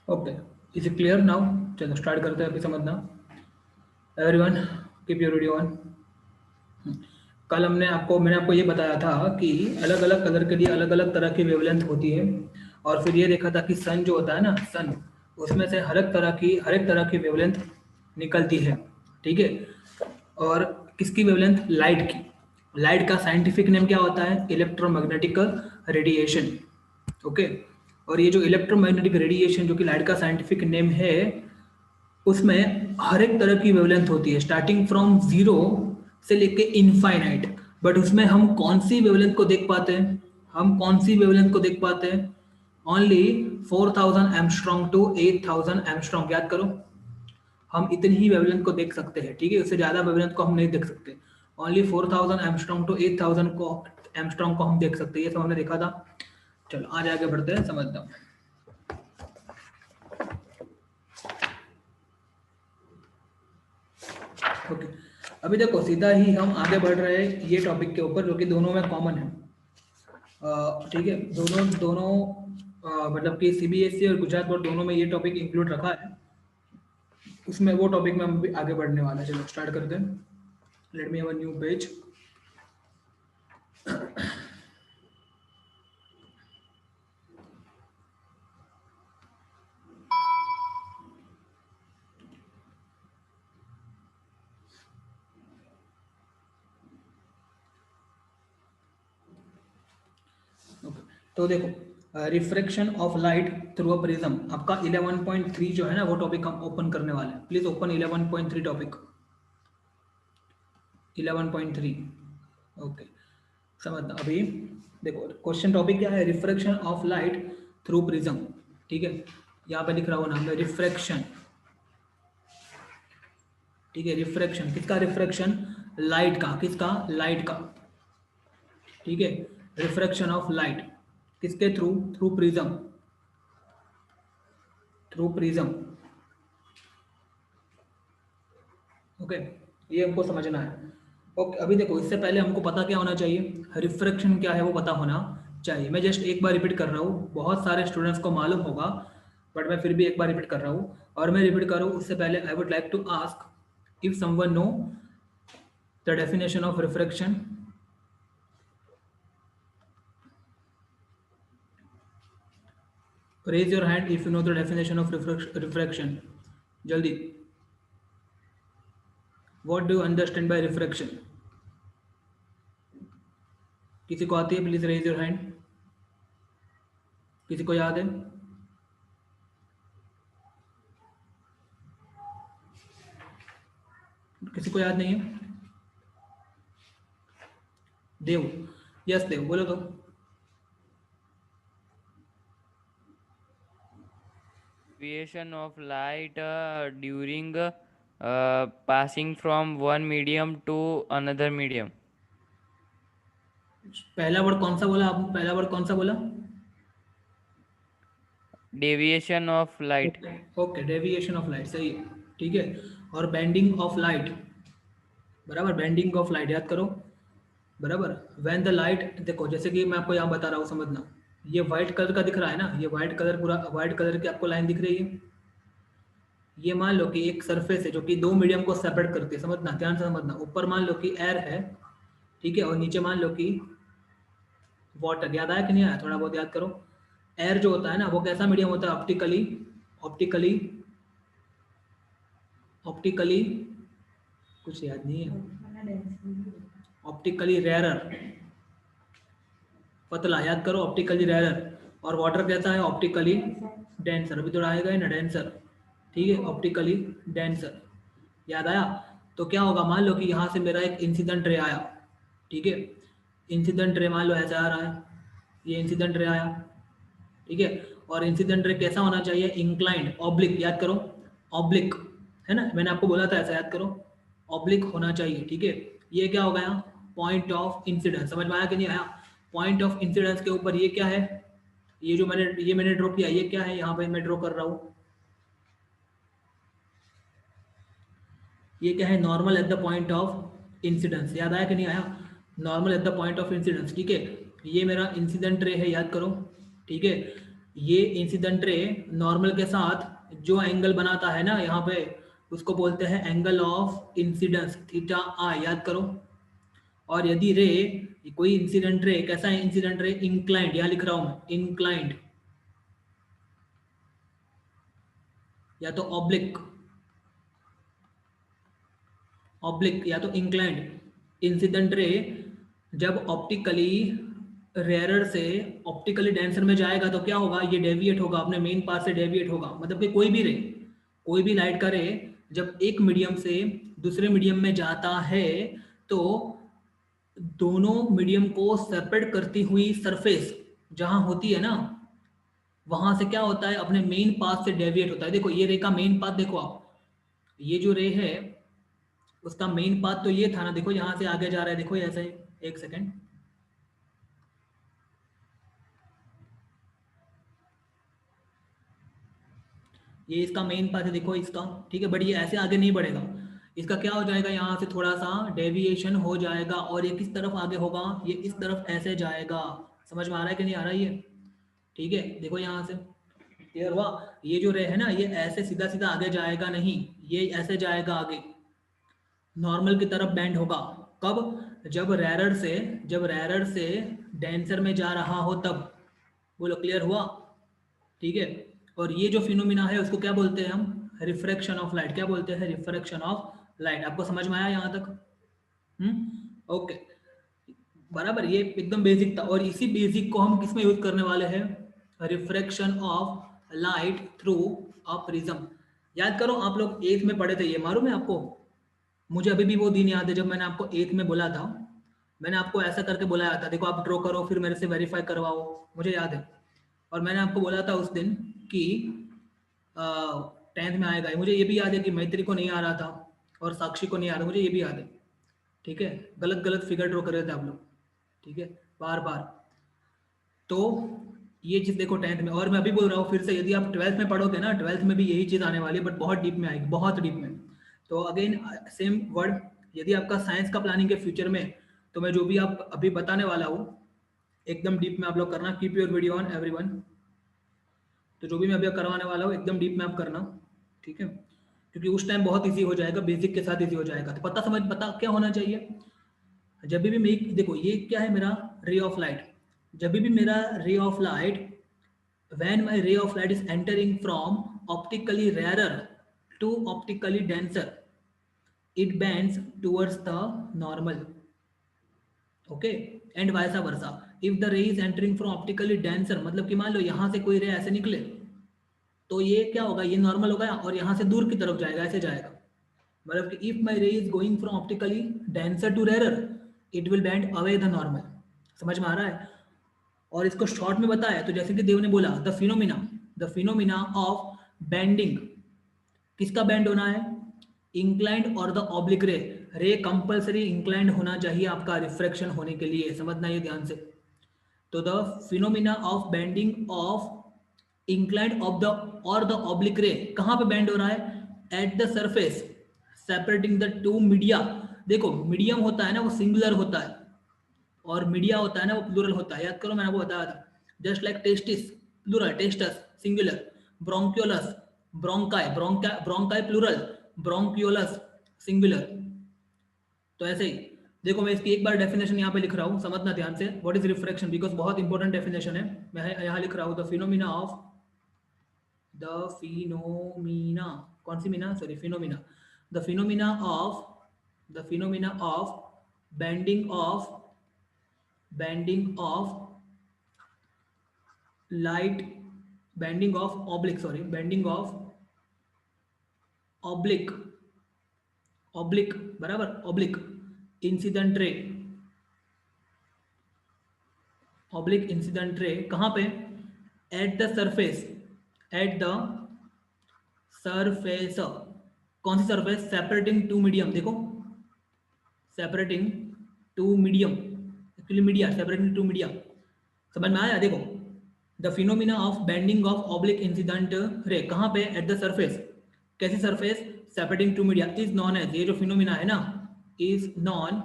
Okay, is it clear now? चलो start करते हैं अभी समझना। Everyone keep your video on. कल मैंने आपको ये बताया था कि अलग अलग कलर के लिए अलग अलग तरह की वेवलेंथ होती है, और फिर ये देखा था कि सन जो होता है ना, सन, उसमें से हर एक तरह की वेवलेंथ निकलती है। ठीक है। और किसकी वेवलेंथ? लाइट की। लाइट का साइंटिफिक नेम क्या होता है? Electromagnetic radiation. ओके। और ये जो इलेक्ट्रोमैग्नेटिक रेडिएशन जो कि लाइट का साइंटिफिक नेम है, उसमें हर एक तरह की वेवलेंथ होती है, स्टार्टिंग फ्रॉम जीरो से लेके इनफाइनाइट। बट उसमें हम कौन सी वेवलेंथ को देख पाते हैं? हम कौन सी वेवलेंथ को देख पाते हैं? Only 4000 angstrom to 8000 angstrom. याद करो, हम इतनी ही वेवलेंथ को देख सकते हैं। ठीक है, उससे ज़्यादा वेवलेंथ को हम नहीं देख सकते। ओनली 4000 एमस्ट्रॉन्ग टू 8000 को एमस्ट्रॉन्ग को हम देख सकते हैं। ये सब हमने देखा था। चलो आज आगे बढ़ते हैं, समझता हूँ। ओके, अभी देखो सीधा ही हम आगे बढ़ रहे हैं ये टॉपिक के ऊपर जो कि दोनों में कॉमन है। ठीक है, दोनों दोनों मतलब कि सीबीएसई और गुजरात बोर्ड दोनों में ये टॉपिक इंक्लूड रखा है। उसमें वो टॉपिक में हम भी आगे बढ़ने वाला है। चलो स्टार्ट करते हैं। Let me have a new page. Okay, तो देखो, refraction of light through a prism, आपका 11.3 जो है ना, वो टॉपिक हम ओपन करने वाले हैं। Please open 11.3 topic. 11.3। ओके, समझना अभी। देखो क्वेश्चन टॉपिक क्या है? Refraction of light through prism. ठीक है, यहाँ पे लिख रहा हूँ नाम है रिफ्रैक्शन। ठीक है, रिफ्रैक्शन किसका? रिफ्रैक्शन लाइट का। किसका? लाइट का। ठीक है, रिफ्रैक्शन ऑफ लाइट किसके through? Through prism. Through prism. Okay, ये हमको समझना है। ओके, अभी देखो इससे पहले हमको पता क्या होना चाहिए? रिफ्रैक्शन क्या है वो पता होना चाहिए। मैं जस्ट एक बार रिपीट कर रहा हूँ, बहुत सारे स्टूडेंट्स को मालूम होगा, बट मैं फिर भी एक बार रिपीट कर रहा हूँ। और मैं रिपीट करूँ उससे पहले I would like to ask if someone know the definition of refraction. Raise your hand if you know the definition of refraction. जल्दी, what do you understand by refraction? किसी को आती है? Please raise your hand. किसी को याद है? किसी को याद नहीं है? देव, यस देव, बोलो तो। Deviation of light during passing from one medium to another medium. पहला वर्ड कौन सा बोला आपने? पहला वर्ड कौन सा बोला? Deviation of light. Okay, okay, deviation of light, सही है। ठीक है, और बेंडिंग ऑफ लाइट, बराबर, बेंडिंग ऑफ लाइट याद करो, बराबर। व्हेन द लाइट, देखो जैसे कि मैं आपको यहाँ बता रहा हूँ, समझना। ये व्हाइट कलर का दिख रहा है ना, ये व्हाइट कलर, पूरा व्हाइट कलर की आपको लाइन दिख रही है। ये मान लो कि एक सरफेस है जो कि दो मीडियम को सेपरेट करती है। समझना, ध्यान से समझना। ऊपर मान लो कि एयर है, ठीक है, और नीचे मान लो कि वाटर। याद आया कि नहीं आया? थोड़ा बहुत याद करो। एयर जो होता है ना, वो कैसा मीडियम होता है? ऑप्टिकली, ऑप्टिकली, ऑप्टिकली, कुछ याद नहीं है। ऑप्टिकली रेयरर, पतला, याद करो, ऑप्टिकली रेयरर। और वाटर कैसा है? Optically denser. अभी थोड़ा आएगा ही ना, डेंसर। ठीक है, ऑप्टिकली डेंसर। याद आया? तो क्या होगा, मान लो कि यहाँ से मेरा एक इंसिडेंट रे आया। ठीक है, इंसिडेंट रे मान लो ऐसा आ रहा है, ये इंसिडेंट रे आया। ठीक है, और इंसिडेंट रे कैसा होना चाहिए? इंक्लाइंड, ऑब्लिक, याद करो, ऑब्लिक, है ना, मैंने आपको बोला था ऐसा, याद करो, ऑब्लिक होना चाहिए। ठीक है, ये क्या हो गया? Point of incidence. समझ में आया कि नहीं आया? पॉइंट ऑफ इंसिडेंस के ऊपर ये क्या है? ये जो मैंने ड्रॉ किया, ये क्या है? यहाँ पे मैं ड्रॉ कर रहा हूँ, ये क्या है? Normal at the point of incidence. याद आया कि नहीं आया? Normal at the point of incidence. ठीक है, ये मेरा इंसिडेंट रे है, याद करो। ठीक है, ये इंसिडेंट रे नॉर्मल के साथ जो एंगल बनाता है ना यहाँ पे, उसको बोलते हैं एंगल ऑफ इंसिडेंस, थीटा आई, याद करो। और यदि रे, कोई इंसिडेंट रे कैसा है, इंसिडेंट रे इंक्लाइंड, यहाँ लिख रहा हूं मैं इंक्लाइंड, या तो ऑब्लिक, ऑब्लिक या तो इंक्लाइंड इंसिडेंट रे जब ऑप्टिकली रेयरर से ऑप्टिकली डेंसर में जाएगा तो क्या होगा, ये डेविएट होगा, अपने मेन पाथ से डेविएट होगा। मतलब कि कोई भी रे, कोई भी लाइट का रे जब एक मीडियम से दूसरे मीडियम में जाता है तो दोनों मीडियम को सेपरेट करती हुई सरफेस जहां होती है ना, वहां से क्या होता है, अपने मेन पाथ से डेविएट होता है। देखो ये रे का मेन पाथ देखो आप, ये जो रे है उसका मेन पाथ तो ये था ना, देखो यहाँ से आगे जा रहा है, देखो ऐसे, एक सेकेंड, ये इसका मेन पाथ है, देखो इसका, ठीक है, बट ये ऐसे आगे नहीं बढ़ेगा, इसका क्या हो जाएगा, यहाँ से थोड़ा सा डेविएशन हो जाएगा, और ये किस तरफ आगे होगा, ये इस तरफ ऐसे जाएगा। समझ में आ रहा है कि नहीं आ रहा है ये, ठीक है, देखो यहाँ से क्लियर हुआ। ये जो रे है ना, ये ऐसे सीधा सीधा आगे जाएगा नहीं, ये ऐसे जाएगा आगे, नॉर्मल की तरफ बेंड होगा। कब, जब रैरर से डेंसर में जा रहा हो तब। बोलो क्लियर हुआ, ठीक है। और ये जो फिनोमिना है उसको क्या बोलते हैं हम, रिफ्रैक्शन ऑफ लाइट, क्या बोलते हैं, रिफ्रैक्शन ऑफ लाइट। आपको समझ में आया यहाँ तक? ओके, बराबर, ये एकदम बेसिक था। और इसी बेसिक को हम किस में यूज करने वाले हैं, refraction of light through a prism. याद करो आप लोग 8th में पढ़े थे, ये मालूम है आपको, मुझे अभी भी वो दिन याद है जब मैंने आपको 8th में बोला था, मैंने आपको ऐसा करके बुलाया था, देखो आप ड्रॉ करो फिर मेरे से वेरीफाई करवाओ, मुझे याद है। और मैंने आपको बोला था उस दिन कि 10th में आएगा, मुझे ये भी याद है कि मैत्री को नहीं आ रहा था और साक्षी को नहीं आ रहा, मुझे ये भी याद है, ठीक है। गलत गलत फिगर ड्रॉ कर रहे थे आप लोग, ठीक है, बार बार। तो ये चीज़ देखो 10th में, और मैं अभी बोल रहा हूँ फिर से, यदि आप 12th में पढ़ोगे ना, 12th में भी यही चीज़ आने वाली है, बट बहुत डीप में आएगी, बहुत डीप में। तो अगेन सेम वर्ड, यदि आपका साइंस का प्लानिंग है फ्यूचर में, तो मैं जो भी आप अभी बताने वाला हूँ एकदम डीप में आप लोग करना, keep your video on everyone. तो जो भी मैं अभी करवाने वाला हूँ एकदम डीप में आप करना, ठीक है, क्योंकि उस टाइम बहुत इजी हो जाएगा, बेसिक के साथ इजी हो जाएगा। तो पता क्या होना चाहिए, जब भी मैं, देखो ये क्या है मेरा रे ऑफ लाइट, जब भी मेरा ray of light, when my ray of light is entering from optically rarer to optically denser, it bends towards the normal, okay, and vice versa. If the ray is entering from optically denser, मतलब कि मान लो यहाँ से कोई रे ऐसे निकले तो ये क्या होगा, ये नॉर्मल होगा और यहाँ से दूर की तरफ जाएगा, ऐसे जाएगा। मतलब कि if my ray is going from optically denser to rarer, it will bend away the normal. समझ में आ रहा है। और इसको शॉर्ट में बताया तो जैसे कि देव ने बोला, द फिनोमिना ऑफ बेंडिंग, किसका बेंड होना है, इंक्लाइंड और द ऑब्लिक रे, रे कंपल्सरी इंक्लाइंड होना चाहिए आपका रिफ्रैक्शन होने के लिए, समझना ये ध्यान से। तो the phenomena of bending of inclined of the और द ऑब्लिक रे, कहाँ पे बेंड हो रहा है, eight the surface separating the two media. देखो मीडियम होता है ना वो सिंगुलर होता है, और मीडिया होता है ना वो प्लूरल होता है, याद करो मैंने आपको बताया था। Just like testis plural, testes singular, bronchiolus bronchi, bronchi plural, bronchiolus singular. तो ऐसे ही देखो, मैं इसकी एक बार डेफिनेशन यहाँ पे लिख रहा हूँ, समझना ध्यान से, व्हाट इज रिफ्रैक्शन, बिकॉज बहुत इंपॉर्टेंट डेफिनेशन है। मैं यहाँ लिख रहा हूँ, द फिनोमिना ऑफ, कौन सी मीना, sorry phenomena, the phenomena of bending of light, bending of oblique, बराबर, ऑब्लिक इंसिडेंट रे, कहाँ पे, एट द सरफेस, कौन सी सरफेस, सेपरेटिंग टू मीडियम, देखो separating two medium, actually media, separating two media. समझ में आया, देखो the phenomena of bending of oblique incident ray, कहाँ पे, एट द सरफेस, कैसी surface, separating two media, is known as, ये जो फिनोमिना है ना, is known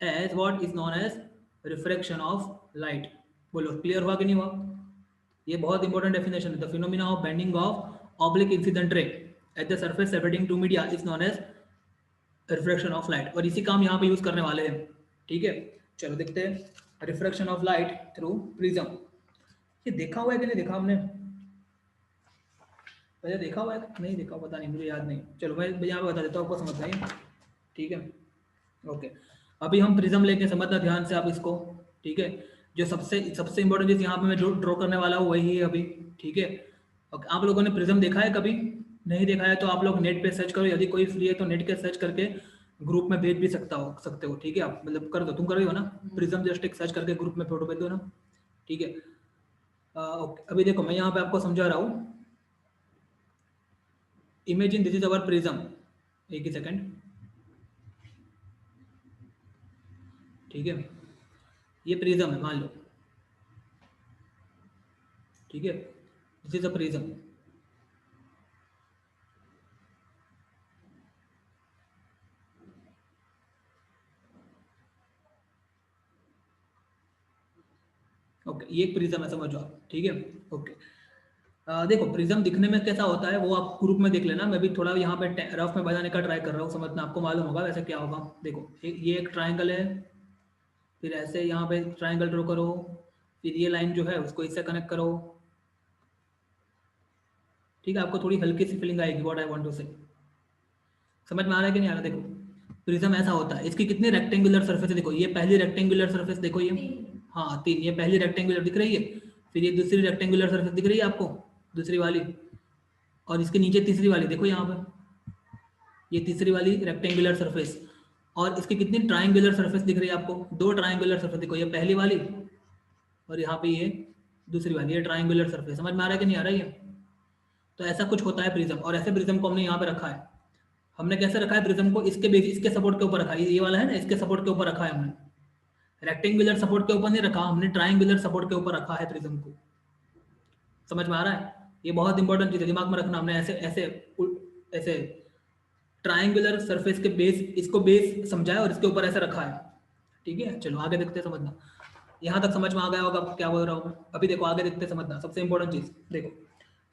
as refraction of light. बोलो क्लियर हुआ कि नहीं हुआ, ये बहुत इंपॉर्टेंट डेफिनेशन है। The phenomena of bending of oblique incident ray at the surface separating two media is known as refraction of light, और इसी काम यहाँ पे यूज करने वाले हैं। ठीक है, चलो देखते हैं refraction of light through prism. ये देखा हुआ है कि नहीं देखा हमने, पहले देखा हुआ है नहीं देखा, पता नहीं, मुझे याद नहीं। चलो मैं यहाँ पे बता देता हूँ, आपको समझना है। ठीक है, ओके, अभी हम प्रिज्म लेके समझना ध्यान से आप इसको। ठीक है, जो सबसे सबसे इंपॉर्टेंट चीज यहाँ पे मैं ड्रॉ करने वाला हूँ वही है अभी। ठीक है, ओके, आप लोगों ने प्रिज्म देखा है कभी? नहीं देखा है तो आप लोग नेट पे सर्च करो, यदि कोई फ्री है तो नेट के सर्च करके ग्रुप में भेज भी सकते हो। ठीक है, आप मतलब कर दो, तुम कर रही हो ना, प्रिज्म जस्ट एक सर्च करके ग्रुप में फोटो भेज दो ना। ठीक है, ओके, अभी देखो मैं यहाँ पे आपको समझा रहा हूँ। Imagine this is our prism, एक ही सेकंड। ठीक है, ये प्रिज्म है मान लो। ठीक है, this is a prism. Okay, ये एक प्रिज्म है, समझो आप। ठीक है, ओके, देखो प्रिज्म दिखने में कैसा होता है वो आप ग्रुप में देख लेना, मैं भी थोड़ा यहाँ पे रफ में बताने का ट्राई कर रहा हूँ, समझना, आपको मालूम होगा वैसे क्या होगा। देखो ये एक ट्राइंगल है, फिर ऐसे यहाँ पे ट्राइंगल ड्रॉ करो, फिर ये लाइन जो है उसको इससे कनेक्ट करो। ठीक है, आपको थोड़ी हल्की सी फीलिंग आएगी, व्हाट आई वांट टू से। समझ में आ रहा है कि नहीं आ रहा? देखो प्रिज्म ऐसा होता है, इसकी कितनी रेक्टेंगुलर सर्फेस है, देखो ये पहली रेक्टेंगुलर सर्फेस, देखो ये, हाँ 3, ये पहली रेक्टेंगुलर दिख रही है, फिर ये दूसरी रेक्टेंगुलर सर्फेस दिख रही है आपको, दूसरी वाली, और इसके नीचे तीसरी वाली, देखो यहाँ पर ये तीसरी वाली रेक्टेंगुलर सरफेस, और इसकी कितनी ट्राइंगुलर सरफेस दिख रही है आपको, 2 ट्राइंगुलर सरफेस, देखो ये पहली वाली और यहाँ पे ये दूसरी वाली, ये ट्राइंगुलर सरफेस। समझ में आ रहा है कि नहीं आ रहा है ये? तो ऐसा कुछ होता है प्रिज्म, और ऐसे प्रिज्म को हमने यहाँ पे रखा है। हमने कैसे रखा है प्रिज्म को? इसके बेस, इसके सपोर्ट के ऊपर रखा है, ये वाला है ना, इसके सपोर्ट के ऊपर रखा है हमने, रेक्टेंगुलर सपोर्ट के ऊपर नहीं रखा हमने, ट्राइंगुलर सपोर्ट के ऊपर रखा है प्रिज्म को। समझ में आ रहा है? ये बहुत इंपॉर्टेंट चीज है, दिमाग में रखना। हमने ऐसे ऐसे ऐसे ट्राइंगुलर सरफेस के बेस, इसको बेस समझाया और इसके ऊपर ऐसे रखा है। ठीक है, चलो आगे देखते हैं, समझना। यहाँ तक समझ में आ गया होगा क्या बोल रहा हूँ मैं? अभी देखो आगे देखते हैं, समझना सबसे इंपॉर्टेंट चीज। देखो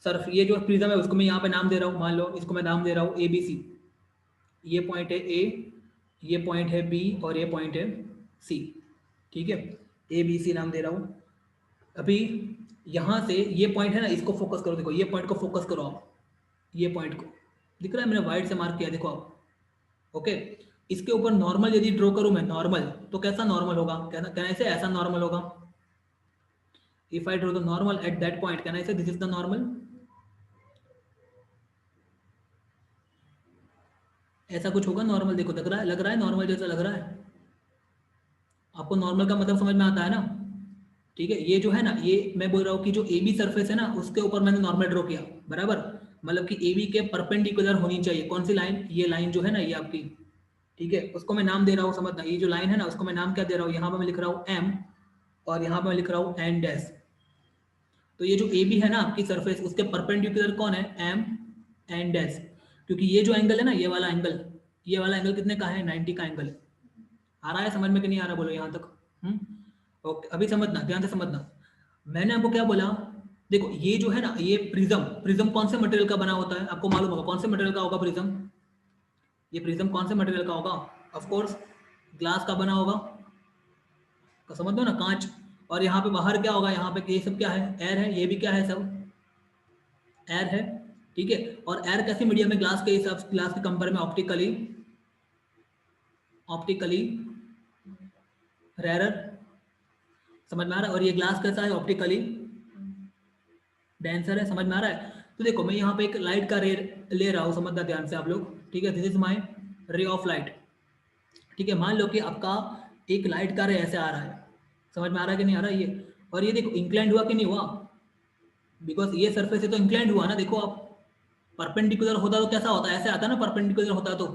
सर्फ, ये जो प्रिज्म है उसको मैं यहाँ पे नाम दे रहा हूँ, मान लो इसको मैं नाम दे रहा हूँ ABC। ये पॉइंट है A, ये पॉइंट है B, और ये पॉइंट है C। ठीक है, ABC नाम दे रहा हूँ। अभी यहाँ से ये पॉइंट है ना, इसको फोकस करो, देखो ये पॉइंट को फोकस करो आप, ये पॉइंट को, दिख रहा है मैंने व्हाइट से मार्क किया, देखो आप। ओके, इसके ऊपर नॉर्मल यदि ड्रॉ करूं मैं, नॉर्मल, तो कैसा नॉर्मल होगा? कैन आई से ऐसा नॉर्मल होगा? If I draw the normal at that point, can I से दिस इज द नॉर्मल? ऐसा कुछ होगा नॉर्मल, देखो लग रहा है नॉर्मल जैसा लग रहा है आपको? नॉर्मल का मतलब समझ में आता है ना? ठीक है, ये जो है ना, ये मैं बोल रहा हूँ कि जो AB सरफेस है ना उसके ऊपर मैंने नॉर्मल ड्रॉ किया, बराबर, मतलब कि AB के परपेंडिकुलर होनी चाहिए कौन सी लाइन? ये लाइन जो है ना, ये आपकी। ठीक है, उसको मैं नाम दे रहा हूँ, समझना, ये जो लाइन है ना उसको मैं नाम क्या दे रहा हूँ? यहाँ पे मैं लिख रहा हूँ M, और यहाँ पे मैं लिख रहा हूँ N डैश। तो ये जो AB है ना आपकी सरफेस, उसके परपेंडिकुलर कौन है? M N डैश, क्योंकि ये जो एंगल है ना, ये वाला एंगल, ये वाला एंगल कितने का है? 90 का एंगल है। आ रहा है समझ में कि नहीं आ रहा? बोलो यहाँ तक। ओके, अभी समझना, ध्यान से समझना। मैंने आपको क्या बोला? देखो ये जो है ना, ये प्रिज्म, प्रिज्म कौन से मटेरियल का बना होता है? आपको मालूम होगा कौन से मटेरियल का होगा प्रिज्म? ये प्रिज्म कौन से मटेरियल का होगा? ऑफ कोर्स ग्लास का बना होगा, का समझ दो ना, कांच। और यहाँ पे बाहर क्या होगा? यहाँ पे ये सब क्या है? एयर है, ये भी क्या है? सब एयर है। ठीक है, और एयर कैसे मीडियम में? ग्लास के हिसाब से, ग्लास के कंपेयर में ऑप्टिकली, ऑप्टिकली रेरर। समझ में आ रहा है? और ये ग्लास कैसा है? ऑप्टिकली डेंसर है। समझ में आ रहा है? तो देखो मैं यहाँ पे एक लाइट का रे ले रहा हूँ, समझना ध्यान से आप लोग। ठीक है, this is my ray of light. ठीक है, मान लो कि आपका एक लाइट का रे ऐसे आ रहा है, समझ में आ रहा है कि नहीं आ रहा है ये? और ये देखो इंक्लाइंड हुआ कि नहीं हुआ? बिकॉज ये सरफेस है तो इंक्लाइंड हुआ ना, देखो आप। परपेंडिकुलर होता तो कैसा होता? ऐसे आता ना, परपेंडिकुलर होता तो।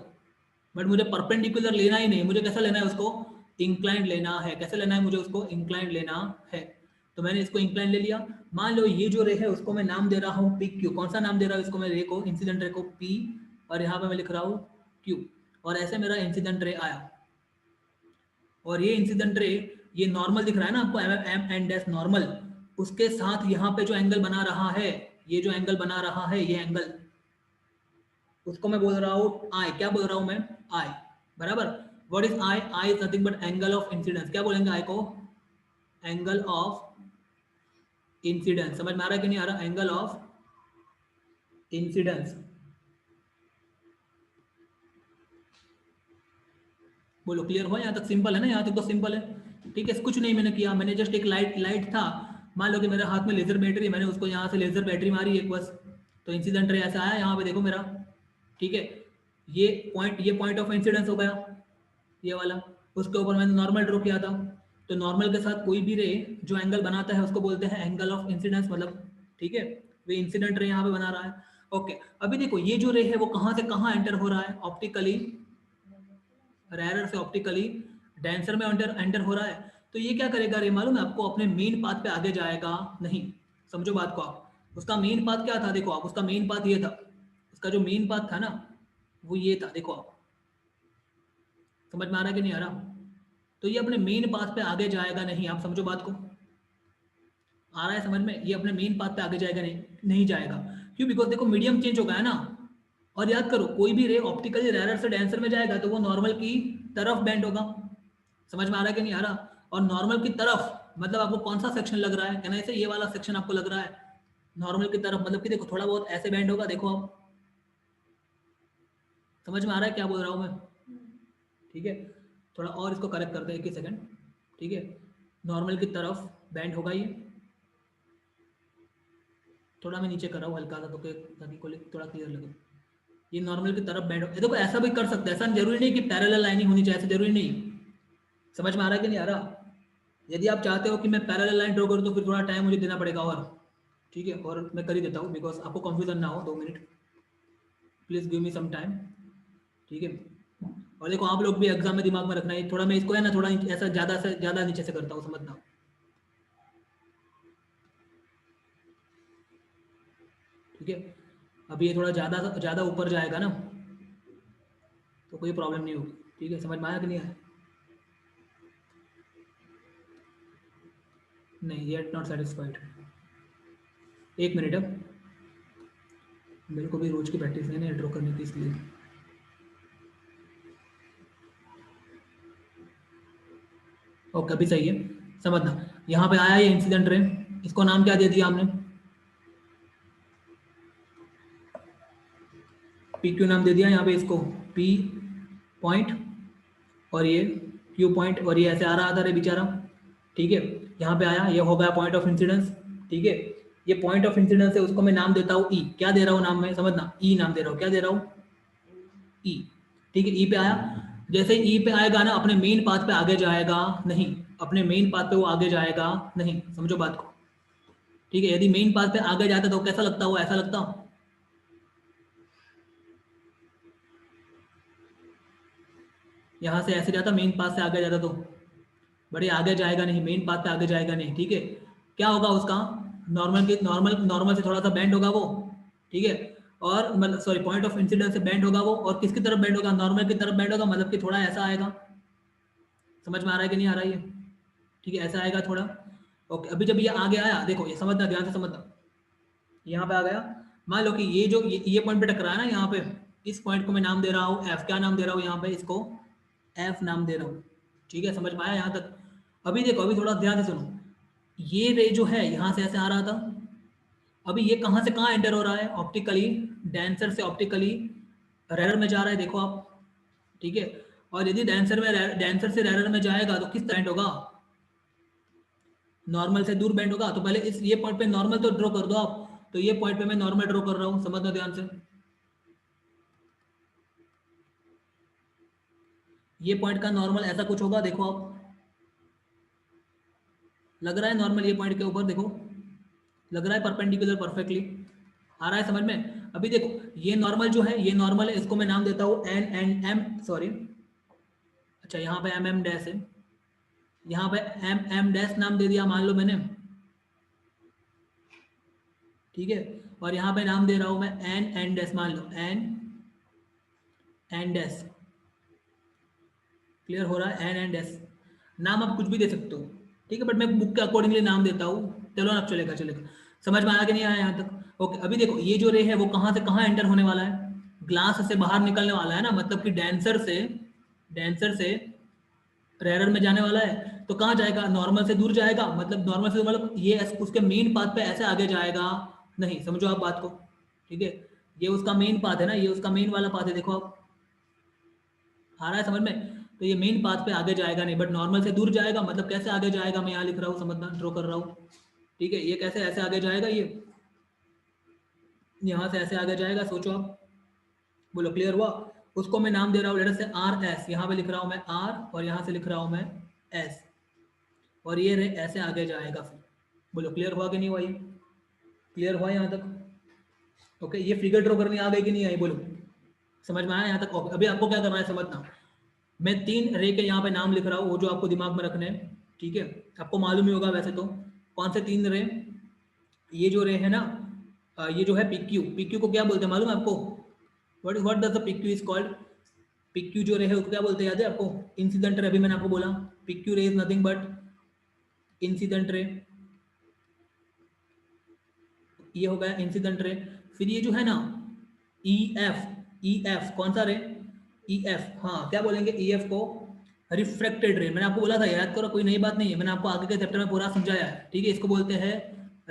बट मुझे परपेंडिकुलर लेना ही नहीं, मुझे कैसा लेना है उसको? इंक्लाइंड लेना है। कैसे लेना है मुझे उसको? इंक्लाइंड लेना है। तो मैंने इसको इंक्लाइंड ले लिया। मान लो ये जो रे है उसको मैं नाम दे रहा हूँ PQ। कौन सा नाम दे रहा हूँ इसको मैं? रे को, इंसिडेंट रे को P, और यहाँ पे मैं लिख रहा हूँ Q। और ऐसे मेरा इंसिडेंट रे आया, और ये इंसिडेंट रे, ये नॉर्मल दिख रहा है ना आपको, M N डैश नॉर्मल। उसके साथ यहाँ पे जो एंगल बना रहा है, ये जो एंगल बना रहा है, ये एंगल, उसको मैं बोल रहा हूँ आई। क्या बोल रहा हूँ मैं? आई, बराबर। What is I? I is nothing but angle of incidence. क्या बोलेंगे आई को? Angle of incidence. समझ में आ रहा है कि नहीं आ रहा? Angle of incidence. बोलो क्लियर हुआ? यहाँ तक सिंपल है ना? यहाँ तक तो सिंपल है, ठीक है। कुछ नहीं मैंने किया, मैंने जस्ट एक लाइट था, मान लो कि मेरे हाथ में लेजर बैटरी, मैंने उसको यहाँ से लेजर बैटरी मारी एक बस, तो इंसिडेंट रे ऐसा आया यहाँ पे, देखो मेरा, ठीक है। ये पॉइंट ऑफ इंसिडेंस हो गया, ये वाला। उसके ऊपर मैंने नॉर्मल ड्रॉ किया था, तो नॉर्मल के साथ कोई भी रे जो एंगल बनाता है उसको बोलते हैं एंगल ऑफ इंसिडेंस, मतलब, ठीक है। वे इंसिडेंट रे यहाँ पे बना रहा है। ओके, अभी देखो ये जो रे है वो कहाँ से कहाँ एंटर हो रहा है? ऑप्टिकली, रैरर से ऑप्टिकली डेंसर में एंटर हो रहा है। तो ये क्या करेगा रे मालूम है आपको? अपने मेन पाथ पे आगे जाएगा नहीं। समझो बात को आप। उसका मेन पाथ क्या था? देखो आप, उसका मेन पाथ ये था, उसका जो मेन पाथ था ना वो ये था, देखो आप। समझ में आ रहा है कि नहीं आ रहा? तो ये अपने मेन पाथ पे आगे जाएगा नहीं। आप समझो बात को, आ रहा है समझ में? ये अपने मेन पाथ पे आगे जाएगा नहीं जाएगा। क्यों? बिकॉज देखो मीडियम चेंज हो गया है ना। और याद करो, कोई भी रे ऑप्टिकली रैरर से डेंसर में जाएगा तो वो नॉर्मल की तरफ बेंड होगा। समझ में आ रहा है कि नहीं आ रहा? और नॉर्मल की तरफ मतलब आपको कौन सा सेक्शन लग रहा है? कहना ऐसे ये वाला सेक्शन आपको लग रहा है नॉर्मल की तरफ, मतलब कि देखो थोड़ा बहुत ऐसे बेंड होगा, देखो आप। समझ में आ रहा है क्या बोल रहा हूँ मैं? ठीक है, थोड़ा और इसको करेक्ट करते हैं, एक ही सेकंड, ठीक है। नॉर्मल की तरफ बैंड होगा ये, थोड़ा मैं नीचे कर रहा हूँ हल्का सा, तो ताकि को थोड़ा क्लियर लगे। ये नॉर्मल की तरफ बैंड हो, देखो ऐसा भी कर सकते हैं, ऐसा जरूरी नहीं कि पैरेलल लाइनिंग होनी चाहिए, ऐसा जरूरी नहीं। समझ में आ रहा है कि नहीं आ रहा? यदि आप चाहते हो कि मैं पैरेलल लाइन ड्रॉ करूँ तो फिर थोड़ा टाइम मुझे देना पड़ेगा, और ठीक है, और मैं कर ही देता हूँ, बिकॉज आपको कंफ्यूजन ना हो। 2 minute please give me some time, ठीक है। और देखो आप लोग भी एग्जाम में दिमाग में रखना है थोड़ा, मैं इसको है ना थोड़ा ऐसा ज़्यादा से ज़्यादा नीचे से करता हूँ, समझना, ठीक है। अभी ये थोड़ा ज़्यादा ज़्यादा ऊपर जाएगा ना तो कोई प्रॉब्लम नहीं होगी, ठीक है। समझ में आया कि नहीं आया? नहीं, येट नॉट सेटिस्फाइड। 1 मिनट, अब मेरे को भी रोज की प्रैक्टिस है ना ड्रॉ करने की, इसलिए। ओके, अभी सही है। समझना, यहाँ पे आया ये इंसिडेंट रे, इसको नाम क्या दे दिया हमने? पी क्यू नाम दे दिया यहाँ पे इसको, पी पॉइंट, और ये क्यू पॉइंट, और ये ऐसे आ रहा था रे बेचारा, ठीक है। यहाँ पे आया, ये हो गया पॉइंट ऑफ इंसिडेंस, ठीक है। ये पॉइंट ऑफ इंसिडेंस है, उसको मैं नाम देता हूँ ई। क्या दे रहा हूँ नाम में? समझना, ई नाम दे रहा हूँ। क्या दे रहा हूँ? ई, ठीक है। ई पे आया, जैसे ई पे आएगा ना अपने मेन पाथ पे आगे जाएगा नहीं, अपने मेन पाथ पे वो आगे जाएगा नहीं। समझो बात को, ठीक है। यदि मेन पाथ पे आगे जाता तो कैसा लगता? वो ऐसा लगता, यहाँ से ऐसे जाता, मेन पाथ से आगे जाता तो बड़े आगे जाएगा नहीं, मेन पाथ पे आगे जाएगा नहीं, ठीक है। क्या होगा उसका? नॉर्मल से थोड़ा सा बेंड होगा वो, ठीक है। और मतलब सॉरी, पॉइंट ऑफ इंसिडेंस से बेंड होगा वो, और किसकी तरफ बेंड होगा? नॉर्मल की तरफ बेंड होगा, मतलब कि थोड़ा ऐसा आएगा। समझ में आ रहा है कि नहीं आ रहा है ये? ठीक है, ऐसा आएगा थोड़ा। ओके, अभी जब ये आगे आया, देखो ये समझना, ध्यान से समझना, यहाँ पे आ गया। मान लो कि ये जो ये पॉइंट पे टकरा है ना, यहाँ पे इस पॉइंट को मैं नाम दे रहा हूँ एफ। क्या नाम दे रहा हूँ यहाँ पे? इसको एफ नाम दे रहा हूँ, ठीक है। समझ में आया यहाँ तक? अभी देखो, अभी थोड़ा ध्यान से सुनो, ये रे जो है यहाँ से ऐसे आ रहा था, अभी ये कहाँ से कहाँ एंटर हो रहा है? ऑप्टिकली, डेंसर से ऑप्टिकली रैरर में जा रहा है, देखो आप, ठीक है। और यदि डेंसर से रैरर में जाएगा तो किस तरह एंड होगा? नॉर्मल से दूर बेंड होगा। तो पहले इस ये पॉइंट पे नॉर्मल तो ड्रॉ कर दो आप, तो ये पॉइंट पे मैं नॉर्मल ड्रॉ कर रहा हूँ, समझना ध्यान से। ये पॉइंट का नॉर्मल ऐसा कुछ होगा, देखो आप, लग रहा है नॉर्मल ये पॉइंट के ऊपर, देखो लग रहा है परपेंडिकुलर परफेक्टली, आ रहा है समझ में? अभी देखो ये नॉर्मल जो है, ये नॉर्मल है, इसको मैं नाम देता हूँ एन एन एम, सॉरी, अच्छा यहाँ पे एम एम डैश है, यहाँ पे एम एम डैश नाम दे दिया मान लो मैंने, ठीक है। और यहाँ पे नाम दे रहा हूँ मैं एन एन डैश, मान लो एन एन डैश, क्लियर हो रहा है? एन एन डैश, नाम आप कुछ भी दे सकते हो, ठीक है, बट मैं बुक के अकॉर्डिंगली नाम देता हूँ, चलो ना, चलेगा चलेगा। समझ में आया कि नहीं आया यहाँ तक? ओके, अभी देखो ये जो रे है वो कहाँ से कहाँ एंटर होने वाला है? ग्लास से बाहर निकलने वाला है ना, मतलब कि डेंसर से रेयर में जाने वाला है, तो कहाँ जाएगा? नॉर्मल से दूर जाएगा, मतलब नॉर्मल से मतलब ये उसके मेन पाथ पे ऐसे आगे जाएगा नहीं, समझो आप बात को, ठीक है? ये उसका मेन पाथ है ना, ये उसका मेन वाला पाथ है, देखो आप, आ रहा है समझ में? तो ये मेन पाथ पे आगे जाएगा नहीं, बट नॉर्मल से दूर जाएगा, मतलब कैसे आगे जाएगा मैं यहाँ लिख रहा हूँ, समझना, ड्रॉ कर रहा हूँ, ठीक है? ये कैसे ऐसे आगे जाएगा, ये यहाँ से ऐसे आगे जाएगा, सोचो आप, बोलो क्लियर हुआ? उसको मैं नाम दे रहा हूँ लेटर से आर एस, यहाँ पे लिख रहा हूँ मैं आर और यहाँ से लिख रहा हूँ मैं एस, और ये रे ऐसे आगे जाएगा फिर। बोलो क्लियर हुआ कि नहीं हुआ? ये क्लियर हुआ यहाँ तक? ओके, ये फिगर ड्रॉ करनी आ गई कि नहीं आई? बोलो, समझ में आया यहाँ तक? ओके, अभी आपको क्या करना है समझना, मैं 3 रे के यहाँ पे नाम लिख रहा हूँ, वो जो आपको दिमाग में रखने हैं, ठीक है? आपको मालूम ही होगा वैसे तो, कौन से 3 रे? ये जो रे है ना, ये जो है पीक्यू, पीक्यू को क्या बोलते हैं मालूम है आपको? What does the PQ is called? PQ जो रे है उसको क्या बोलते हैं, याद है आपको? इंसिडेंट रे, अभी मैंने आपको बोला पीक्यू रे is nothing but incident ray, ये हो गया इंसिडेंट रे। फिर ये जो है ना ई एफ, ई एफ कौन सा रे? ई एफ, हाँ क्या बोलेंगे ई एफ को? रिफ्रैक्टेड रे। मैंने आपको बोला था, याद करो, कोई नई बात नहीं है, मैंने आपको आगे के चैप्टर में पूरा समझाया है, ठीक है? इसको बोलते हैं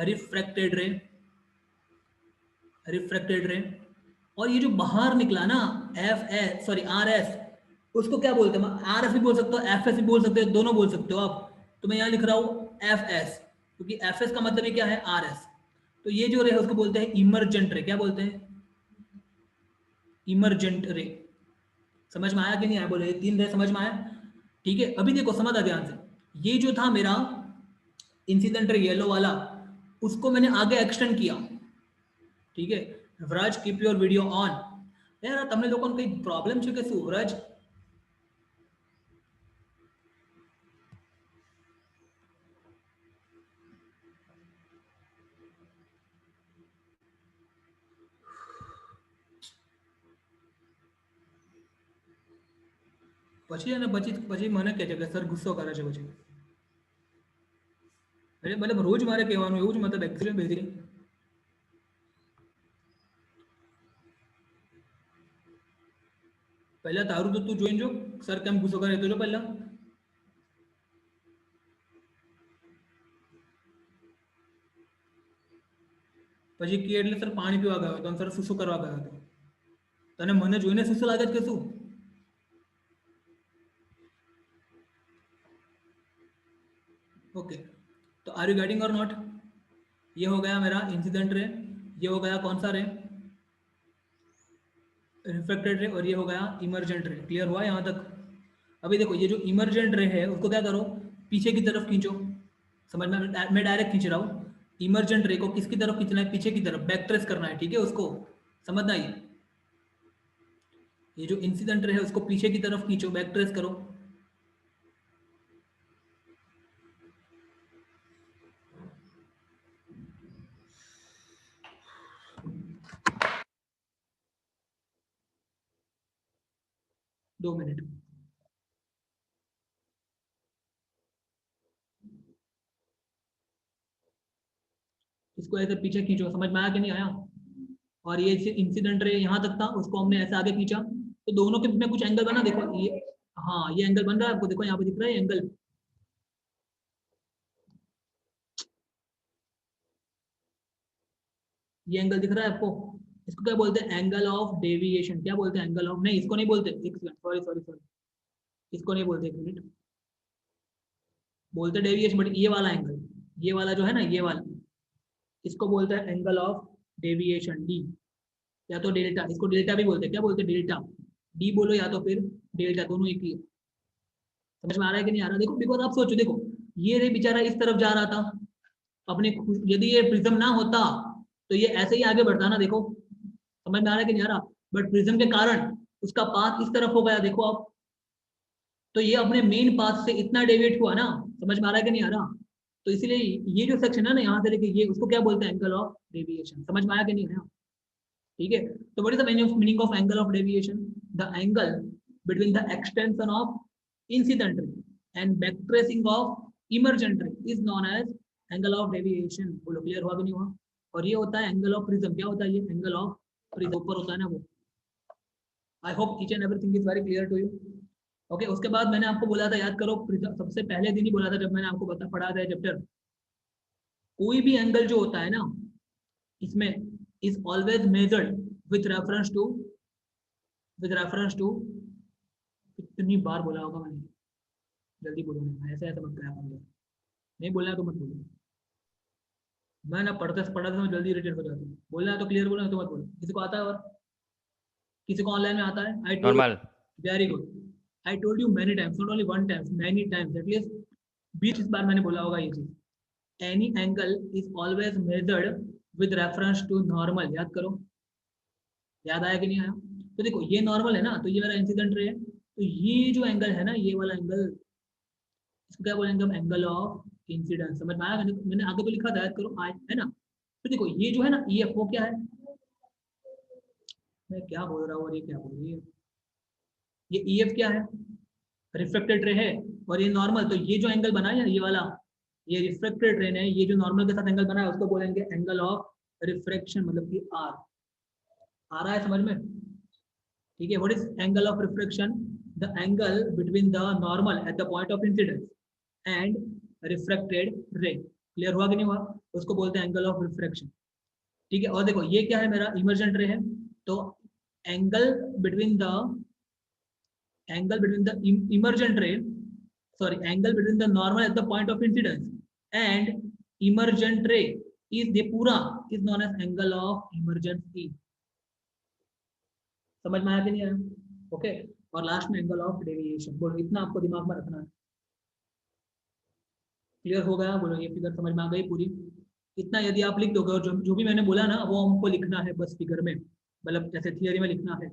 रिफ्रैक्टेड रे, रिफ्रैक्टेड रे। और ये जो बाहर निकला ना F S, sorry R S, उसको क्या बोलते हैं? आर एस भी बोल सकते हो, एफ एस भी बोल सकते हो, दोनों बोल सकते हो आप। तो मैं यहाँ लिख रहा हूँ एफ एस, क्योंकि एफ एस का मतलब ये क्या है? R S. तो ये जो रे है उसको बोलते हैं इमरजेंट रे। क्या बोलते हैं? Emergent ray. समझ में आया कि नहीं आया? बोले 3 रे समझ में आया? ठीक है, अभी देखो समझ आ ध्यान से, ये जो था मेरा इंसिडेंट रे येलो वाला, उसको मैंने आगे एक्सटेंड किया, ठीक है? Vraj keep your video on. यार તમને લોકોને કઈ પ્રોબ્લેમ છે કે શું વ્રજ? પછી અને પછી મને કહે છે કે સર ગુસ્સો કરે છે પછી, એટલે મતલબ રોજ મારે કહેવાનું એવું જ, મતલબ એક્ચ્યુઅલી બેઝી પહેલા તારું તો તું જોઈને જો સર કેમ ગુસ્સો કરે તો જો પહેલા. પછી કે એટલે સર પાણી પીવા ગયો હતો અને સર સુસુ કરવા ગયો હતો. તને મને જોઈને સુસુ લાગે છે કે શું? ओके, तो are you getting or not? ये हो गया मेरा इंसिडेंट रे, ये हो गया कौन सा रे? रिफ्लेक्टेड रे, और ये हो गया इमरजेंट रे। क्लियर हुआ यहाँ तक? अभी देखो ये जो इमरजेंट रे है उसको क्या करो? पीछे की तरफ खींचो। समझ में? मैं डायरेक्ट खींच रहा हूँ। इमरजेंट रे को किसकी तरफ खींचना है? पीछे की तरफ, बैक ट्रेस करना है, ठीक है? उसको समझना। ये जो इंसिडेंट रे है उसको पीछे की तरफ खींचो, बैक ट्रेस करो। दो मिनट, इसको ऐसे पीछे खींचो। समझ में आया कि नहीं आया? और ये इंसिडेंट रे यहाँ तक था, उसको हमने ऐसे आगे खींचा, तो दोनों के बीच में कुछ एंगल बना। देखो ये, हाँ ये एंगल बन रहा है आपको, देखो यहाँ पे दिख रहा है एंगल, ये एंगल दिख रहा है आपको? इसको क्या बोलते हैं? Angle of deviation. क्या बोलते हैं? एंगल ऑफ, नहीं इसको नहीं बोलते, एक सेकंड, सॉरी सॉरी सॉरी, इसको नहीं बोलते, एक मिनट, बोलते डेविएशन, बट ये वाला एंगल, ये वाला जो है ना, ये वाला, इसको बोलते हैं एंगल ऑफ डेविएशन, डी, या तो डेल्टा, इसको डेल्टा भी बोलते हैं। क्या बोलते हैं? डेल्टा, डी बोलो या तो फिर डेल्टा, दोनों एक ही है। समझ में आ रहा है कि नहीं आ रहा? देखो बिकॉज आप सोचो, देखो ये रे बेचारा इस तरफ जा रहा था अपने, यदि ये प्रिज्म ना होता तो ये ऐसे ही आगे बढ़ता ना। देखो समझ में आ रहा है कि नहीं आ रहा? बट प्रिज्म के कारण उसका पाथ इस तरफ हो गया, देखो आप, तो ये अपने मेन पाथ से इतना डेविएट हुआ ना। समझ में आ रहा है कि नहीं आ रहा? तो इसीलिए ये जो सेक्शन है ना यहाँ से लेके ये, उसको क्या बोलते हैं? Angle of deviation. समझ में आया कि नहीं आया? ठीक है, तो what is the meaning of angle of deviation? The angle between the extension of incident ray and backtracing of emergent ray is known as angle of deviation, बोलो क्लियर हुआ कि नहीं हुआ। और ये होता है एंगल ऑफ प्रिज्म, क्या होता है ये एंगल ऑफ प्रिज्म, ऊपर होता है ना वो। I hope each and everything is very clear to you. Okay, उसके बाद मैंने आपको बोला था, याद करो, सबसे पहले दिन ही बोला था जब मैंने आपको पढ़ा था चैप्टर, कोई भी एंगल जो होता है ना इसमें is always measured with reference to, कितनी बार बोला होगा मैंने, जल्दी बोलो, नहीं ऐसे ऐसे मत कराया करो, नहीं बोलना है तो मत बोलो। मैं ना पढ़ते पढ़ाते मैं जल्दी इरिटेट हो जाता हूँ, बोलना है तो क्लियर बोलना है तो मत बोलो। किसी को आता है, और किसी को ऑनलाइन में आता है? I told, normal. Very good. I told you many times, not only one times, many times, at least 20 बार मैंने बोला होगा ये चीज। Any angle is always measured with reference to normal, याद करो, याद आया कि नहीं आया। तो देखो ये नॉर्मल है ना, तो ये मेरा इंसिडेंट रे है, तो ये जो एंगल है ना, ये वाला एंगल, इसको क्या बोलेंगे हम, एंगल ऑफ इंसिडेंस। समझ में आया? मैंने आगे तो लिखा था, याद करो, आय है ना। तो देखो ये जो है ना ई एफ, वो क्या है, मैं क्या बोल रहा हूँ और ये क्या बोल रही है, ये ई एफ क्या है, रिफ्लेक्टेड रे है, और ये नॉर्मल, तो ये जो एंगल बना है ये वाला, ये रिफ्लेक्टेड रे है, ये जो नॉर्मल के साथ एंगल बना है उसको बोलेंगे एंगल ऑफ रिफ्रैक्शन, मतलब कि आर। आ रहा है समझ में? ठीक है, what is angle of refraction, the angle between the normal at the point of incidence and refracted रे। क्लियर हुआ कि नहीं हुआ? उसको बोलते हैं एंगल ऑफ रिफ्रैक्शन। ठीक है, और देखो ये क्या है, मेरा इमर्जेंट रे है, तो angle between the emergent ray, sorry, angle between the normal at the point of incidence and emergent ray is the पूरा is known as angle of emergency। समझ में आया कि नहीं आया? ओके, और लास्ट में एंगल ऑफ डेविएशन। बोलो, इतना आपको दिमाग में रखना है। क्लियर हो गया? बोलो ये फिगर समझ में आ गई पूरी? इतना यदि आप लिख दोगे, और जो भी मैंने बोला ना वो हमको लिखना है बस फिगर में, मतलब जैसे थियरी में लिखना है,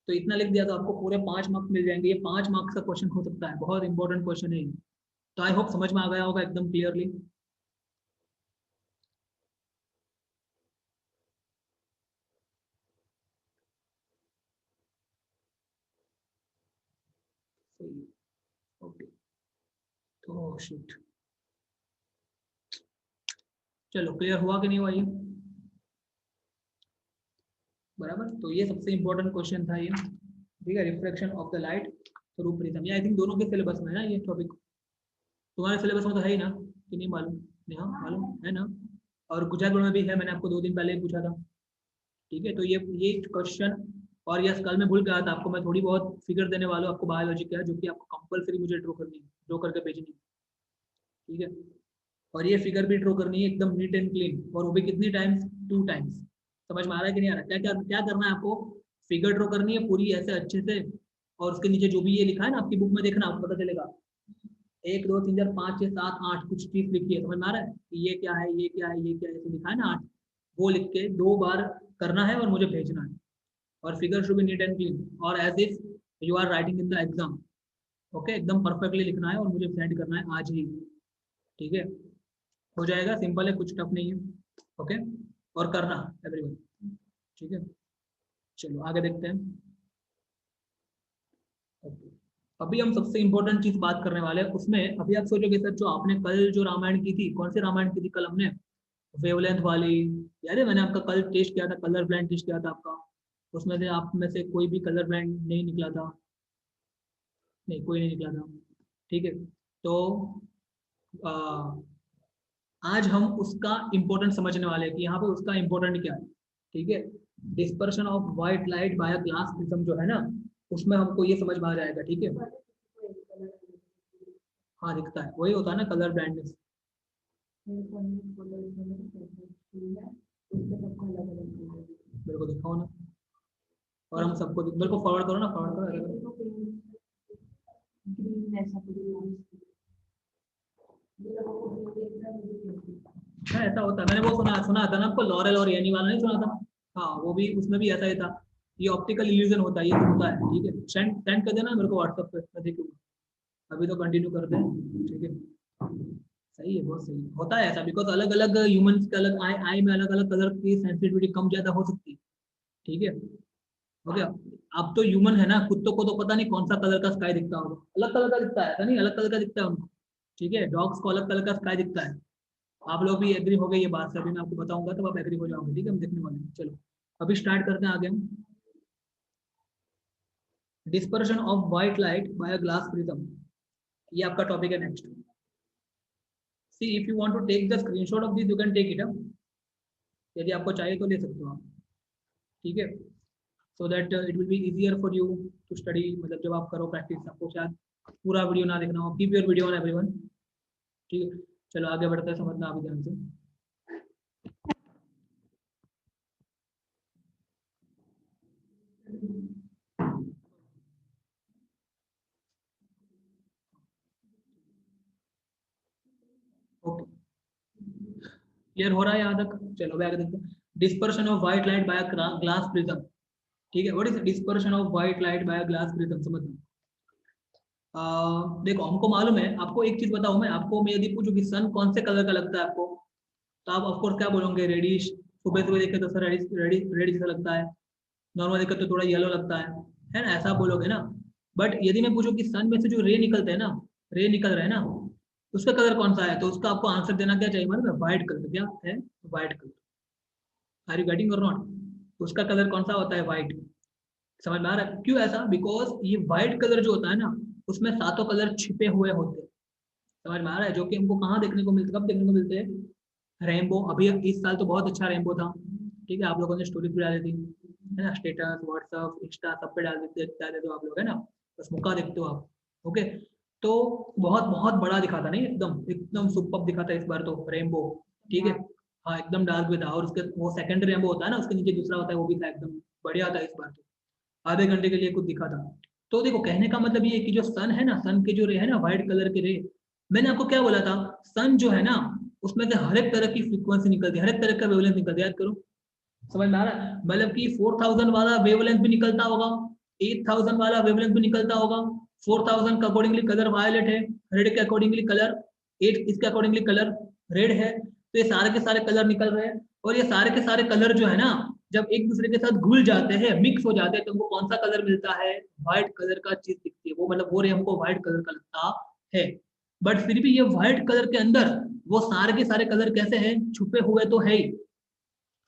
तो इतना लिख दिया तो आपको पूरे 5 मार्क्स मिल जाएंगे। ये 5 मार्क्स का क्वेश्चन हो सकता है, बहुत इंपॉर्टेंट क्वेश्चन है। तो आई होप समझ में आ गया होगा एकदम क्लियरली। सही, ओके, तो शिट, चलो क्लियर हुआ कि नहीं हुआ ये? बराबर, तो ये सबसे इंपॉर्टेंट क्वेश्चन था ये, ठीक है, reflection of the light through prism. ये आई थिंक दोनों के सिलेबस में है ना ये टॉपिक, तुम्हारे सिलेबस में तो है ही ना, कि नहीं मालूम? नहीं, हाँ मालूम है ना। और गुजरात बोर्ड में भी है, मैंने आपको 2 दिन पहले ही पूछा था। ठीक है, तो ये क्वेश्चन, और यस कल मैं भूल गया था आपको, मैं थोड़ी बहुत फिगर देने वाला हूँ आपको बायोलॉजी का, जो कि आपको कंपलसरी मुझे ड्रॉ करनी है, ड्रॉ करके भेजनी है। ठीक है, और ये फिगर भी ड्रॉ करनी है एकदम नीट एंड क्लीन, और वो भी कितनी टाइम्स, 2 टाइम्स। समझ में आ रहा है कि नहीं आ रहा? क्या क्या क्या करना है आपको, फिगर ड्रॉ करनी है पूरी ऐसे अच्छे से, और उसके नीचे जो भी ये लिखा है ना आपकी बुक में, देखना आपको पता चलेगा, 1 2 3 4 5 6 7 8 कुछ चीज लिखी है, समझ में आ रहा है कि ये क्या है, ये क्या है, ये क्या है, ऐसे लिखा है ना 8, वो लिख के 2 बार करना है और मुझे भेजना है। और figure should be neat and clean, और as if you are writing in the exam. Okay, एकदम परफेक्टली लिखना है और मुझे सेंड करना है आज ही। ठीक है, हो जाएगा, सिंपल है, कुछ टफ नहीं है। ओके, और करना एवरीवन। ठीक है, चलो आगे देखते हैं। ओके, अभी हम सबसे इंपॉर्टेंट चीज बात करने वाले हैं, उसमें अभी आप सोचोगे सर जो आपने कल जो रामायण की थी, कौन सी रामायण की थी कल हमने, वेवलेंथ वाली, याद है? मैंने आपका कल टेस्ट किया था, कलर ब्लाइंड टेस्ट किया था आपका, उसमें से आप में से कोई भी कलर ब्लाइंड नहीं निकला था, नहीं कोई नहीं निकला था। ठीक है, तो आ, आज हम उसका इम्पोर्टेंट समझने वाले हैं कि यहाँ पे उसका इम्पोर्टेंट क्या है। ठीक है, dispersion of white light bye glass prism जो है ना, उसमें हमको ये समझ में आ जाएगा। ठीक है, हाँ दिखता है, वही होता है ना कलर ब्लाइंडनेस। मेरे को दिखाओ ना, और हम सबको मेरे को फॉरवर्ड करो ना, फॉरवर्ड करो। हाँ ऐसा होता है, मैंने वो सुना सुना था ना आपको, लॉरेल और यानी वाला नहीं सुना था? हाँ वो भी, उसमें भी ऐसा ही था। ये ऑप्टिकल इल्यूजन होता है, ये तो होता है। ठीक है, सेंड सेंड कर देना मेरे को व्हाट्सएप पे, मैं देखूंगा। अभी तो कंटिन्यू करते हैं। ठीक है, सही है, बहुत सही होता है ऐसा, बिकॉज अलग अलग ह्यूमंस के अलग आई आई में अलग अलग कलर की सेंसिटिविटी कम ज्यादा हो सकती है। ठीक है, हो गया। अब तो ह्यूमन है ना, कुत्तों को तो पता नहीं कौन सा कलर का स्काई दिखता होगा, अलग कलर का दिखता है, ऐसा नहीं अलग कलर का दिखता है उनको। ठीक है, डॉग्स को अलग कलर का स्काई दिखता है, आप लोग भी एग्री हो गए ये बात से, अभी मैं आपको बताऊंगा तब आप एग्री हो जाओगे, ठीक है, हम देखने वाले हैं। चलो अभी स्टार्ट करते हैं आगे हम। Dispersion of white light by a glass prism, ये आपका टॉपिक है next. See if you want to take the screenshot of this you can take it up, यदि आपको चाहिए तो ले सकते हो आप, ठीक है, so that it will be easier for you to study, मतलब जब आप करो प्रैक्टिस आपको शायद पूरा वीडियो ना देखना हो। Keep your video on everyone, ठीक है। चलो आगे बढ़ते हैं, समझना अभी ध्यान से। ओके, क्लियर हो रहा है यहाँ तक? चलो अभी आगे देखते हैं। Dispersion of white light bye glass prism, ठीक है, what is dispersion of white light bye glass prism, समझना। देखो हमको मालूम है, आपको एक चीज बताऊं मैं आपको, मैं यदि पूछूं कि सन कौन से कलर का लगता है आपको, तो आप ऑफकोर्स क्या बोलोगे, रेडिश। सुबह सुबह देखे तो सर रेडिश रेडिश रेडिश सा लगता है, नॉर्मल देखे तो थोड़ा येलो लगता है ना, ऐसा बोलोगे ना। बट यदि मैं पूछूं कि सन में से जो रे निकलते हैं ना, रे निकल रहे हैं ना, उसका कलर कौन सा है, तो उसका आपको आंसर देना क्या चाहिए, मतलब व्हाइट कलर, क्या है, white colour. Are you getting or not? उसका कलर कौन सा होता है, व्हाइट। समझ में आ रहा है क्यों ऐसा? बिकॉज ये व्हाइट कलर जो होता है ना, उसमें सातों कलर छिपे हुए होते हैं। समझ में आ रहा है, जो कि हमको कहाँ देखने को मिलते, कब देखने को मिलते हैं, रेनबो। अभी इस साल तो बहुत अच्छा रेनबो था, ठीक है, आप लोगों ने स्टोरी भी डाली थी, है ना, स्टेटस व्हाट्सअप इंस्टा सब पे डाल देते हो आप लोग, है ना, बस मौका देखते हो आप। ओके, तो बहुत बहुत बड़ा दिखा था, नहीं एकदम एकदम सुपर दिखा था इस बार तो रेनबो, ठीक है। हाँ एकदम डार्क भी था, और उसके वो सेकंड रेनबो होता है ना, उसके नीचे दूसरा होता है, वो भी था एकदम बढ़िया था इस बार तो, आधे घंटे के लिए कुछ दिखा था। तो देखो कहने का मतलब ये है कि जो सन है ना, सन के जो रे है ना, व्हाइट कलर के रे, मैंने आपको क्या बोला था, सन जो है ना, उसमें से हर एक तरह की फ्रीक्वेंसी निकलती है, हर एक तरह का वेवलेंथ निकलता है, याद करो। समझ में आ रहा है, मतलब कि 4000 वाला वेवलेंथ भी निकलता होगा, 8000 वाला वेवलेंथ भी निकलता होगा। 4000 का अकॉर्डिंगली कलर वायलेट है, रेड के अकॉर्डिंगली कलर, 8 इसके अकॉर्डिंगली कलर रेड है, तो ये सारे के सारे कलर निकल रहे हैं। और ये सारे के सारे कलर जो है ना, जब एक दूसरे के साथ घुल जाते हैं, मिक्स हो जाते हैं, तो हमको कौन सा कलर मिलता है, व्हाइट कलर का चीज दिखती है वो, मतलब वो रे हमको व्हाइट कलर का लगता है। बट फिर भी ये व्हाइट कलर के अंदर वो सारे के सारे कलर कैसे हैं, छुपे हुए तो है ही।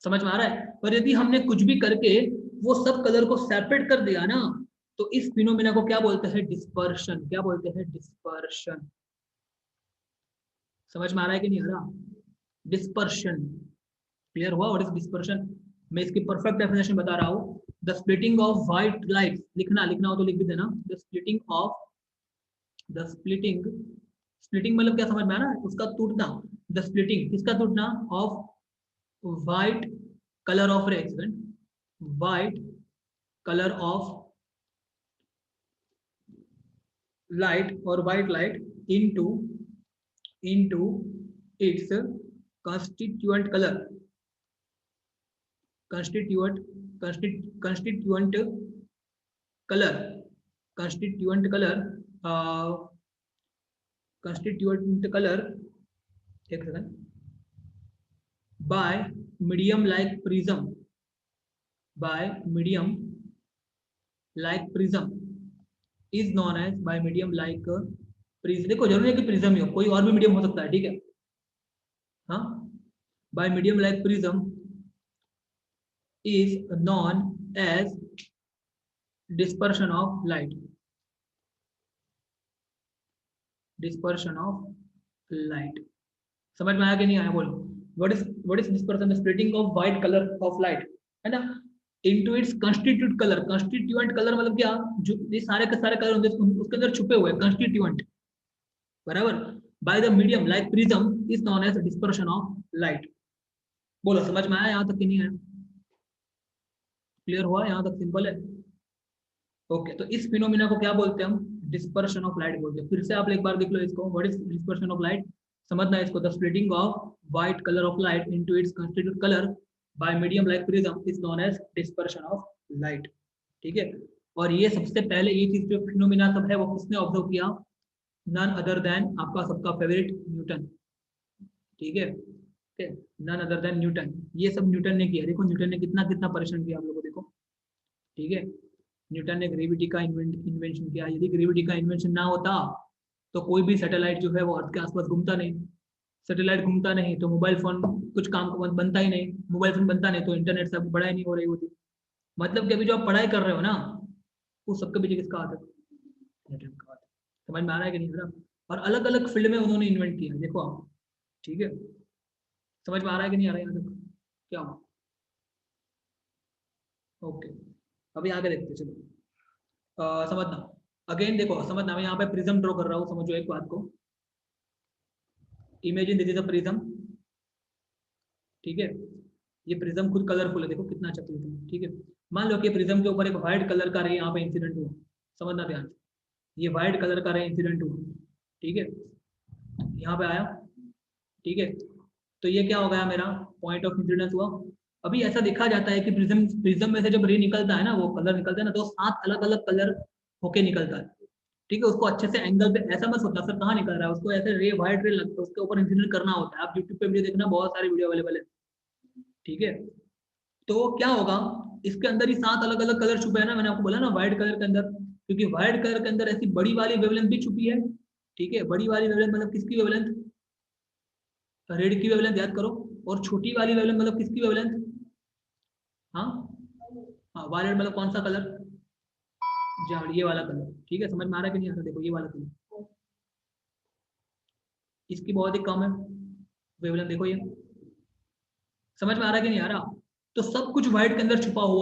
समझ में आ रहा है, पर यदि हमने कुछ भी करके वो सब कलर को सेपरेट कर दिया ना, तो इस फिनोमेना को क्या बोलते हैं, डिस्पर्शन, क्या बोलते हैं, डिस्पर्शन। समझ में आ रहा है कि नहीं आ रहा, डिस्पर्शन। क्लियर हुआ व्हाट इज डिस्पर्शन? मैं इसकी परफेक्ट डेफिनेशन बता रहा हूँ। The splitting of white light, लिखना लिखना हो तो लिख भी देना, the splitting of, the splitting, splitting मतलब क्या, समझ में आ रहा है, उसका टूटना। द स्प्लिटिंग किसका टूटना, of white colour of ray, white colour of light और white light into its constituent color, constituent constituent color, constituent color, constituent color, एक second, by medium like prism, by medium like prism is known as, by medium like prism, देखो जरूरी है कि prism ही हो, कोई और भी मीडियम हो सकता है, ठीक है, हाँ, by medium like prism is known as dispersion of light, dispersion of light। समझ में आया कि नहीं आया, बोलो। What is dispersion, the splitting of white colour of light, है ना, into its constitute colour, constituent colour मतलब क्या, जो ये सारे के सारे कलर होंगे उसके अंदर छुपे हुए कंस्टिट्यूएंट, बराबर, by the medium like prism is known as dispersion of light. बोलो समझ में आया यहाँ तक कि नहीं आया, क्लियर हुआ यहाँ तक, सिंपल है। ओके, तो इस फिनोमिना को क्या बोलते हैं हम, डिस्पर्शन ऑफ लाइट बोलते हैं। फिर से आप एक बार देख लो इसको, what is dispersion of light, समझना है इसको, the splitting of white colour of light into its constitute colour by medium like prism is known as dispersion of light, ठीक है। और ये सबसे पहले ये चीज जो फिनोमिना सब है वो किसने ऑब्जर्व किया, नन अदर देन आपका सबका फेवरेट न्यूटन, ठीक है, नन अदर देन न्यूटन, ये सब न्यूटन ने किया। देखो न्यूटन ने कितना कितना परेशान किया आप लोगों को, देखो, ठीक है, न्यूटन ने ग्रेविटी का इन्वेंशन किया। यदि ग्रेविटी का इन्वेंशन ना होता तो कोई भी सैटेलाइट जो है वो अर्थ के आसपास घूमता नहीं, सैटेलाइट घूमता नहीं तो मोबाइल फोन कुछ काम का बनता ही नहीं, मोबाइल फोन बनता नहीं तो इंटरनेट से बड़ा ही नहीं हो रही होती। मतलब कि अभी जो आप पढ़ाई कर रहे हो ना, वो सबके पीछे किसका हाथ है? नेटवर्क का हाथ है। समझ में आ रहा है कि नहीं आ रहा? और अलग अलग फील्ड में उन्होंने इन्वेंट किया, देखो आप। ठीक है, समझ में आ रहा है कि नहीं आ रहा है यहाँ तक? क्या हुआ? ओके, अभी आगे देखते हैं, चलो। समझना, अगेन देखो समझना, मैं यहाँ पे प्रिज्म ड्रॉ कर रहा हूँ, समझो एक बात को। Imagine this is a prism, ठीक है। ये प्रिज्म खुद कलरफुल है, देखो कितना अच्छा प्रिज्म है, ठीक है। मान लो कि प्रिज्म के ऊपर एक व्हाइट कलर का रे यहाँ पे इंसिडेंट हुआ, समझना ध्यान से। ये व्हाइट कलर का रे इंसिडेंट हुआ, ठीक है, यहाँ पे आया, ठीक है। तो ये क्या हो गया, मेरा पॉइंट ऑफ इंसिडेंस हुआ। अभी ऐसा देखा जाता है कि प्रिज्म प्रिज्म में से जब रे निकलता है ना, वो कलर निकलता है ना, तो 7 अलग अलग कलर होके निकलता है, ठीक है। उसको अच्छे से एंगल पे ऐसा मत सोचना सर कहाँ निकल रहा है, उसको ऐसे रे व्हाइट रे लगता है, उसके ऊपर इंसिडेंट करना होता है। आप यूट्यूब पे वीडियो देखना, बहुत सारे वीडियो अवेलेबल है, ठीक है। तो क्या होगा, इसके अंदर ही 7 अलग अलग कलर छुपे हैं ना, मैंने आपको बोला ना व्हाइट कलर के अंदर, क्योंकि व्हाइट कलर के अंदर ऐसी बड़ी वाली वेवलेंथ भी छुपी है, ठीक है। बड़ी वाली वेवलेंथ मतलब किसकी वेवलेंथ? रेड की वेवलेंथ याद करो। और छोटी वाली वेवलेंथ मतलब किसकी वेवलेंथ? हाँ, हाँ वायलेट मतलब कौन सा कलर? ये वाला कलर, ठीक है। समझ में आ रहा है कि नहीं आ रहा? देखो ये वाला कलर, इसकी बहुत ही कम है वेवलेंथ, देखो ये। समझ में आ रहा है कि नहीं आ रहा? तो सब कुछ व्हाइट के अंदर छुपा हुआ